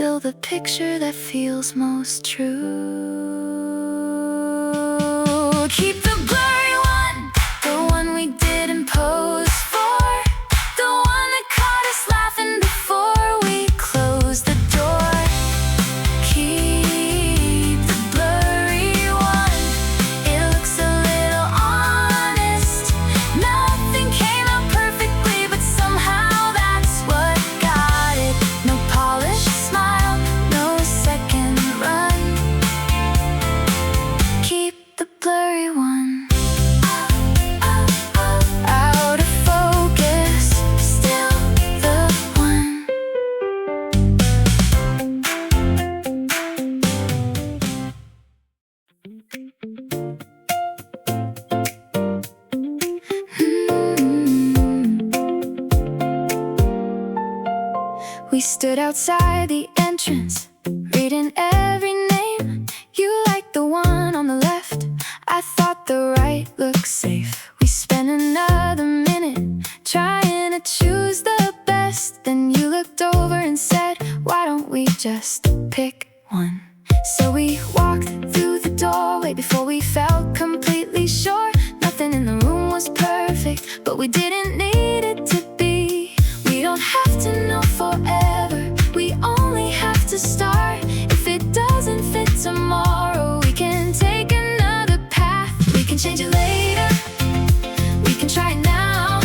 Speaker 2: still the picture that feels most true. Keep the blurry one, the one we didn't pose for, the one that caught us laughing before we closed the door. Keep the blurry one, it looks a little honest. Nothing came out perfectly, but somehow that's what got it. No polished smile, no second run. Keep the blurry one. Out of focus, still the one. We stood outside the entrance, reading every name. You liked the one on the left, I thought the right looked safe. We spent another minute trying to choose the best. Then you looked over and said, why don't we just pick one? So we walked through the doorway before we felt completely sure. Nothing in the room was perfect, but we didn't need it to be. We don't have to know forever, we only have to start. If it doesn't fit tomorrow, we can take another path. We can change it later, we can try it now.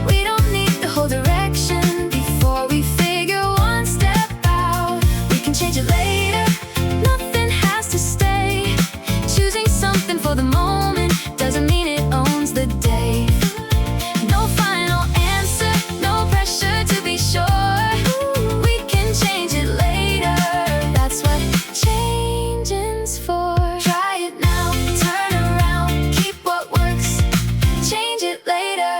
Speaker 2: We don't need the whole direction before we figure one step out. We can change it later, nothing has to stay. Choosing something for the moment doesn't mean it owns the day. No final answer, no pressure to be sure. We can change it later, that's what changing's for. Try it now, turn around, keep what works, change it later.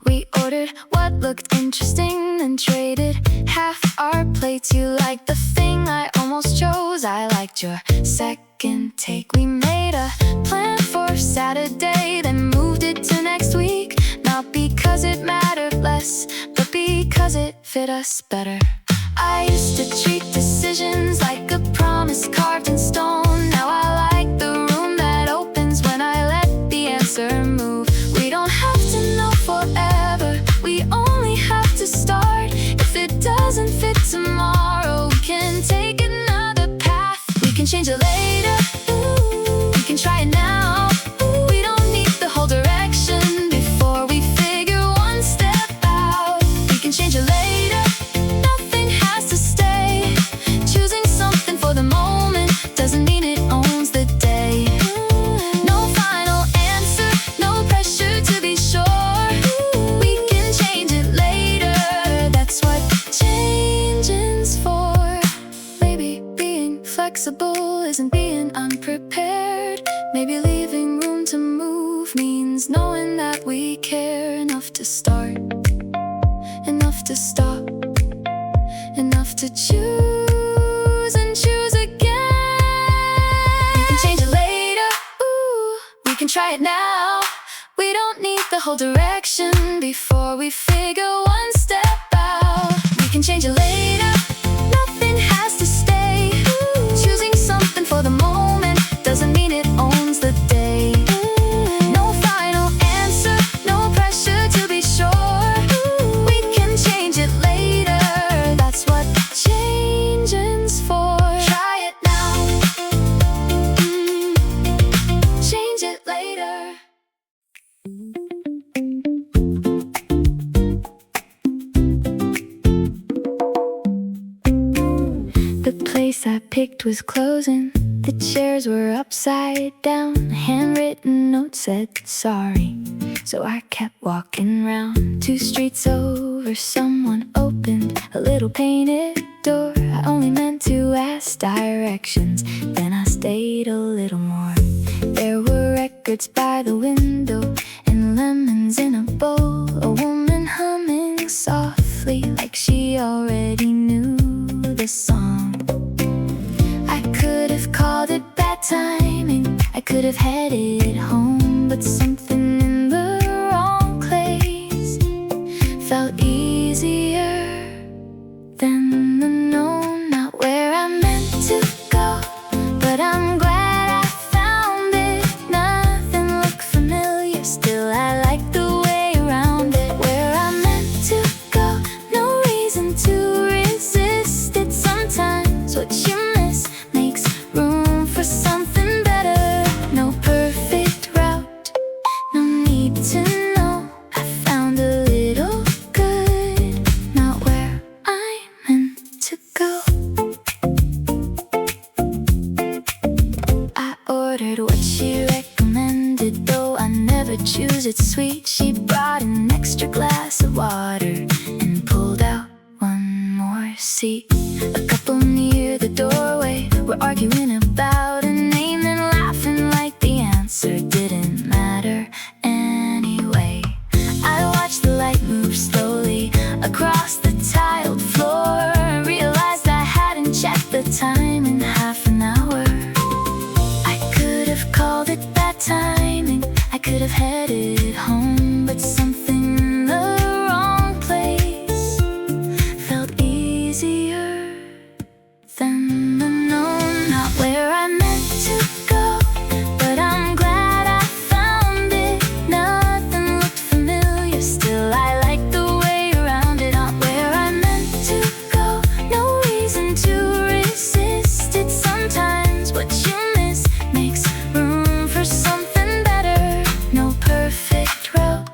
Speaker 2: We ordered what looked interesting, then traded half our plates. You liked the thing I almost chose, I liked your second take. We made a plan for Saturday, then moved it to next week. Not because it mattered less, but because it fit us better. I used to treat decisions like a promise carved in stone. Now I like the room that opens when I let the answer move. We don't have to know forever, we only have to start. If it doesn't fit tomorrow, we can take another path. We can change it later, ooh, we can try it now. Ooh, we don't need the whole direction before we figure one step out. We can change it later, nothing has to stay. Choosing something for the moment doesn't mean it owns the day. No final answer, no pressure to be sure. We can change it later, that's what changing's for. Maybe being flexible isn't being unprepared. Maybe leaving room to move means knowing that we care enough to start, enough to stop, enough to choose and choose again. We can change it later, ooh, we can try it now. We don't need the whole direction before we figure one step out. We can change it later, nothing has to stay. Choosing something for the moment doesn't mean it owns the day. No final answer, no pressure to be sure. We can change it later, that's what changing's for. Try it now, change it later. The place I picked was closing, the chairs were upside down. A handwritten note said sorry, so I kept walking round. 2 streets over, someone opened a little painted door. I only meant to ask directions, then I stayed a little more. There were records by the window and lemons in a bowl. A woman humming softly like she already knew the song. I could have called it bad timing, I could have headed home, but something in the wrong place felt easier. have headed home, but something in the wrong place felt easier than the known. Not where I meant to go, but I'm glad I found it. Nothing looked familiar, still I like the way around it. Not where I meant to go, no reason to resist it. Sometimes what you miss makes room for something better. No perfect route,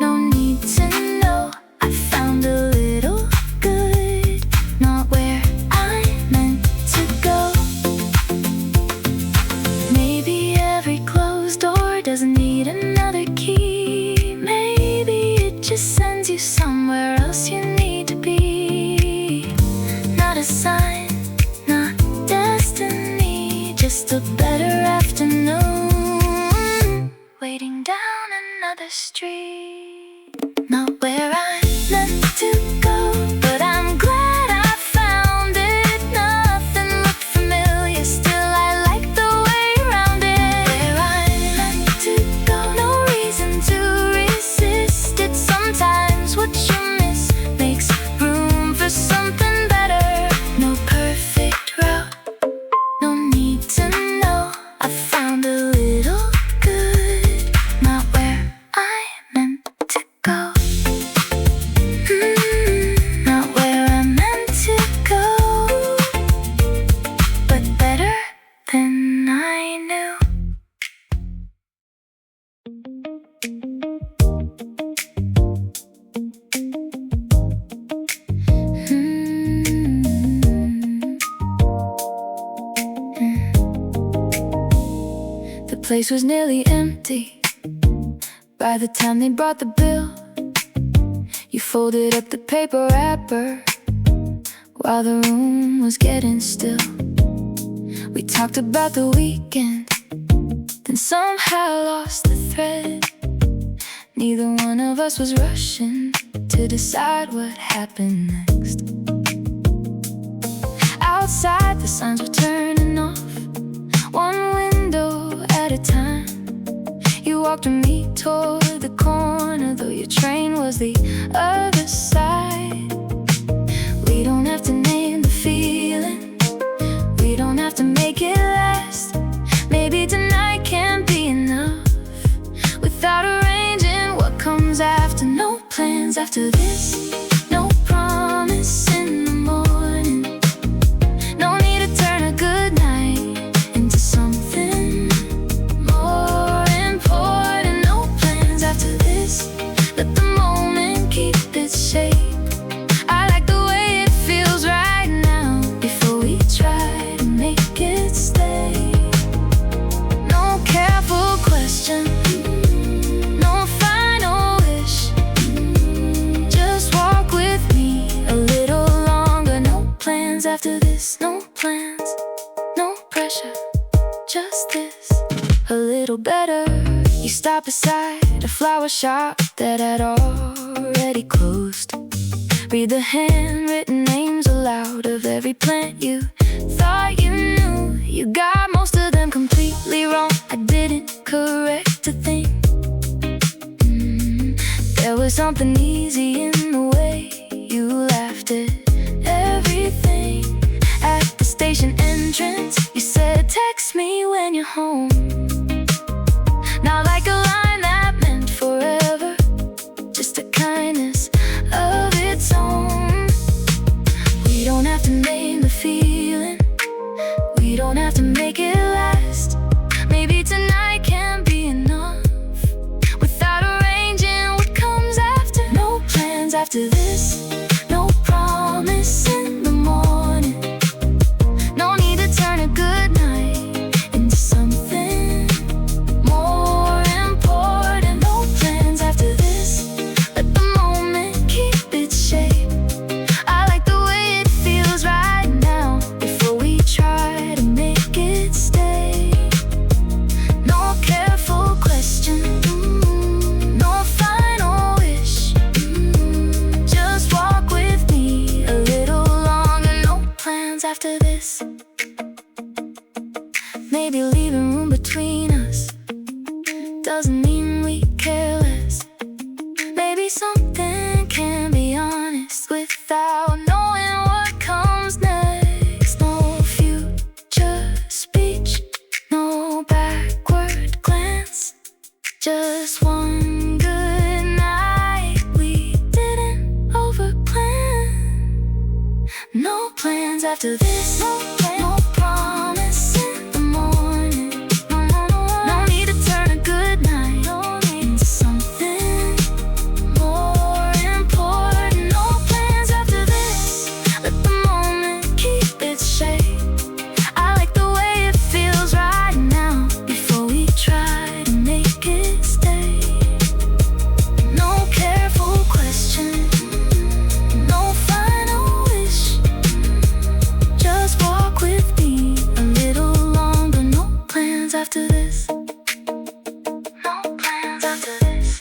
Speaker 2: no need to know. I found a little good, not where I meant to go. Maybe every closed door doesn't need another key. Maybe it just sends you somewhere else you need to be. Not a sign, not destiny, just a better afternoon waiting down another street. Not where I meant to go, but I'm glad I found it. Nothing looked familiar, still I like the way around it. Where I meant to go, no reason to resist it. Sometimes what you miss makes room for something better. No perfect route, no need to know. I found a little good, not where I meant to go. Not where I meant to go, but better than I knew. The place was nearly empty by the time they brought the bill. You folded up the paper wrapper while the room was getting still. We talked about the weekend, then somehow lost the thread. Neither one of us was rushing to decide what happened next. Outside, the signs were turning off, one window at a time. You walked with me toward the corner, though your train was the other side. We don't have to name the feeling, we don't have to make it last. Maybe tonight can't be enough without arranging what comes after. No plans after this, no promise in the morning. No need to turn a good night into something more important. No plans after this, let the moment keep its shape. I like the way it feels right now before we try to make it stay. No careful question, no final wish. Just walk with me a little longer. No plans after this, no plans, no pressure, just this, a little better. You stopped beside a flower shop that had already closed. Read the handwritten names aloud of every plant you thought you knew. You got most of them completely wrong, I didn't correct a thing. There was something easy in the way you laughed at everything. At the station entrance, you said, text me when you're home. Not like a line that meant forever, just a kindness of its own. We don't have to name the feeling, we don't have to make it last. Maybe tonight can't be enough without arranging what comes after. No plans after this, no promise in the morning. No need to turn a good night into something more important. No plans after this, let the moment keep its shape. I like the way it feels right now before we try to make it stay. No careful question, no final wish. Just walk with me a little longer. No plans after this. Maybe leaving room between us doesn't mean after this. No promise in the morning. No need to turn a good night into something more important. No plans after this. Let the moment keep its shape. I like the way it feels right now before we try to make it stay. No careful question, no final wish. Just walk with me a little longer. No plans after this. No plans after this.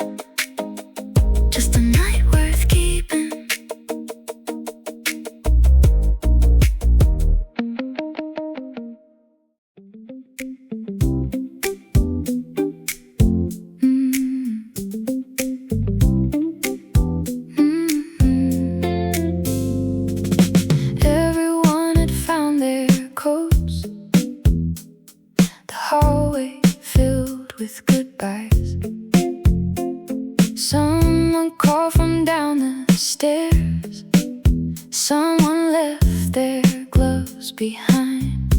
Speaker 2: Just a night worth keeping. Everyone had found their coats. The hallway filled with goodbyes. Someone called from down the stairs. Someone left their gloves behind.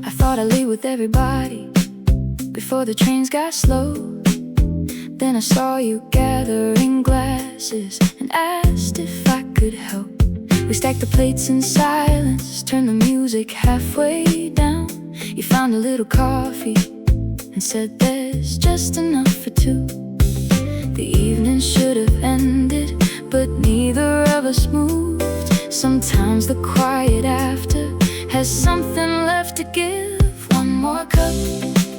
Speaker 2: I thought I'd leave with everybody before the trains got slow. Then I saw you gathering glasses and asked if I could help. We stacked the plates in silence, turned the music halfway down. You found a little coffee and said there's just enough for two. The evening should have ended, but neither of us moved. Sometimes the quiet after has something left to give. One more cup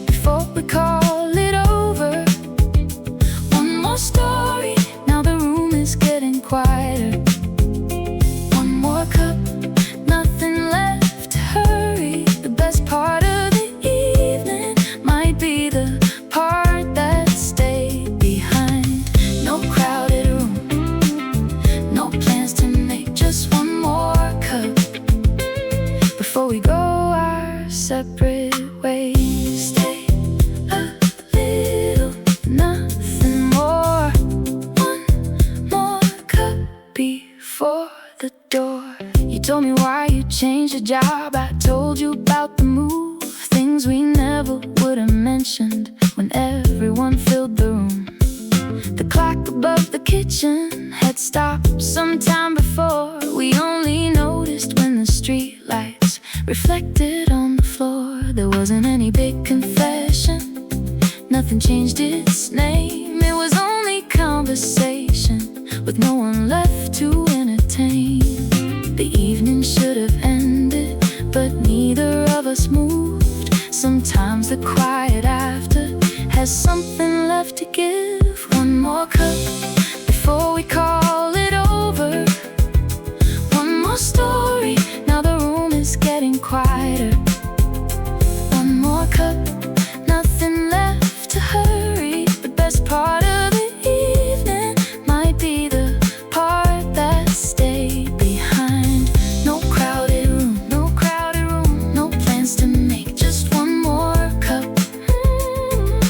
Speaker 2: before we call it over. One more story, now the room is getting quieter. One more cup, nothing left to hurry. The best part of the evening might be the part that stayed behind. No crowded room, no plans to make, just one more cup before we go our separate ways. Stay a little, nothing more. One more cup before the door. You told me why you changed your job. I told you about the move, things we never would have mentioned when everyone filled the room. The clock above the kitchen had stopped sometime before. We only noticed when the street lights reflected on the floor. There wasn't any big confession, nothing changed its name. It was only conversation with no one left to entertain. The evening should have ended, but neither of us moved. Sometimes the quiet after has something left to give. One more cup before we call it over. One more story, now the room is getting quieter. One more cup, nothing left to hurry. The best part of the evening might be the part that stayed behind. No crowded room, no plans to make, just one more cup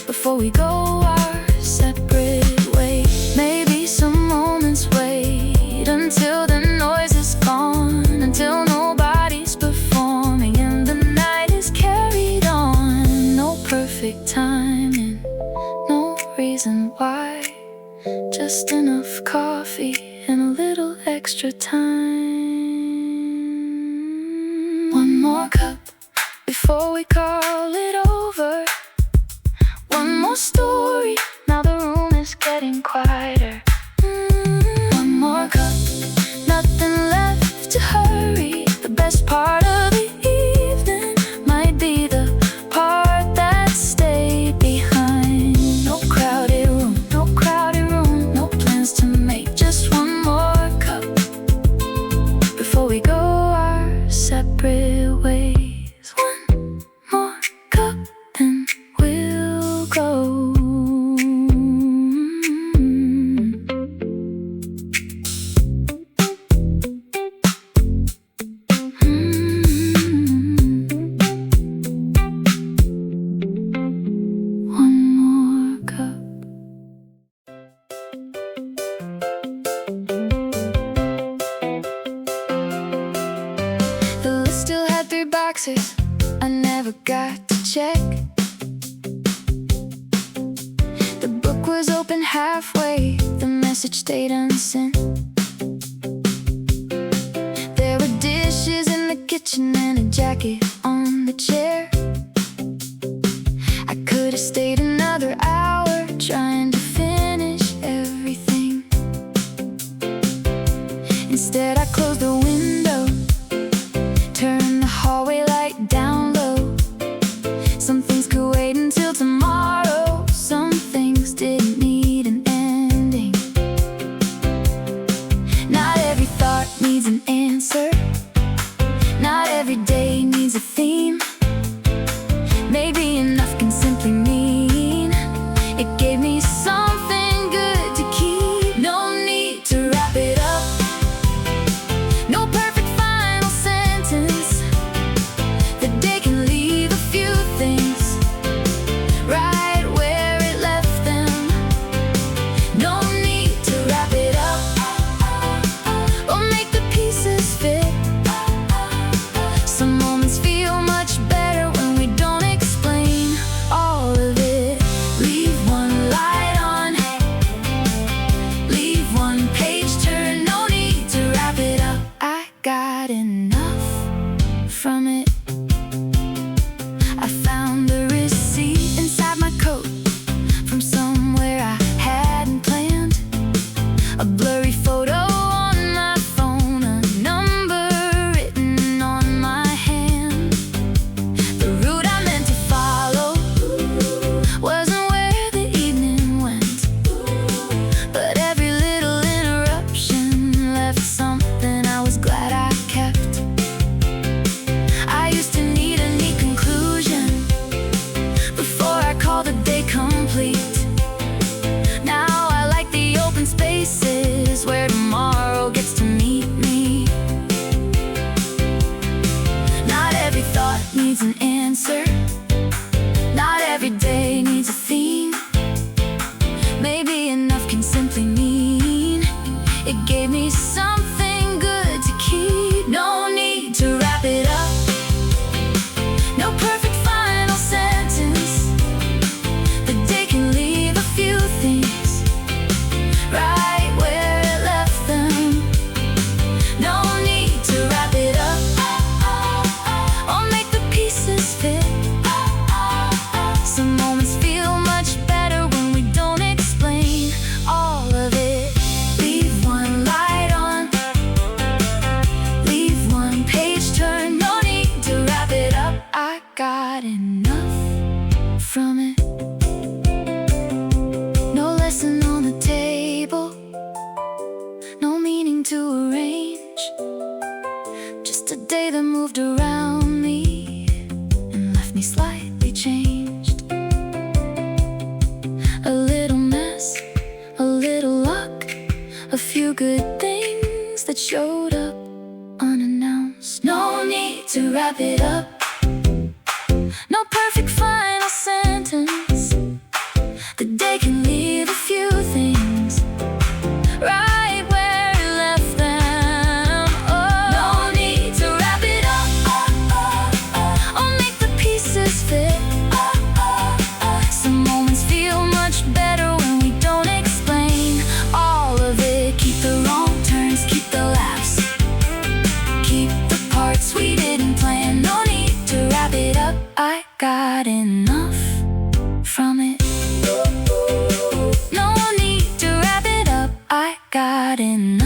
Speaker 2: before we go our separate ways. Maybe some moments wait until the noise is gone, until nobody's performing and the night is carried on. No perfect timing, no reason why, just enough coffee and a little extra time. One more cup before we call it over. One more story, now the room is getting quieter. One more cup, nothing left to hurry. The best part of the evening might be the part that stayed behind. No crowded room, no plans to make, just one more cup before we go our separate ways. One more cup and we'll go. boxes I never got to check. The book was open halfway, the message stayed unsent. There were dishes in the kitchen and a jacket on the chair. I could have stayed another hour trying to finish everything. Instead I closed the window, turned the hallway light down low. Some things could wait until tomorrow, some things didn't need an ending. Not every thought needs an answer, not every day needs a theme. Maybe enough can simply mean it gave me something good to keep. No need to wrap it up, no perfect final sentence. The day can leave a few things right where it left them. No need to wrap it up or make the pieces fit. Some moments feel much better when we don't explain all of it. Leave one light on, leave one page turn. No need to wrap it up. I got enough from it. I found the receipt inside my coat from somewhere I hadn't planned. A blurry photo on my phone, a number written on my hand. The route I meant to follow wasn't where the evening went, but every little interruption left something I was glad I kept. I used to need a neat conclusion before I called the day complete. Now I like the open spaces where tomorrow gets to meet me. Not every thought needs an answer, not every day needs a theme. Maybe enough can simply mean it gave me something good to keep. No need to wrap it up, no perfect final sentence. The day can leave a few things right where it left them. No need to wrap it up or make the pieces fit. Some moments feel much better when we don't explain all of it. Leave one light on, leave one page turn. No need to wrap it up. I got enough from it. No lesson on the table, no meaning to arrange. Just a day that moved around me and left me slightly changed. A little mess, a little luck, a few good things that showed up unannounced. No need to wrap it up, no perfect final sentence. The day can leave a few things right where it left them. Oh, no need to wrap it up or make the pieces fit. Some moments feel much better when we don't explain all of it. Keep the wrong turns, keep the laughs, keep the parts we didn't plan. No need to wrap it up. I got enough from it. No need to wrap it up. I got enough.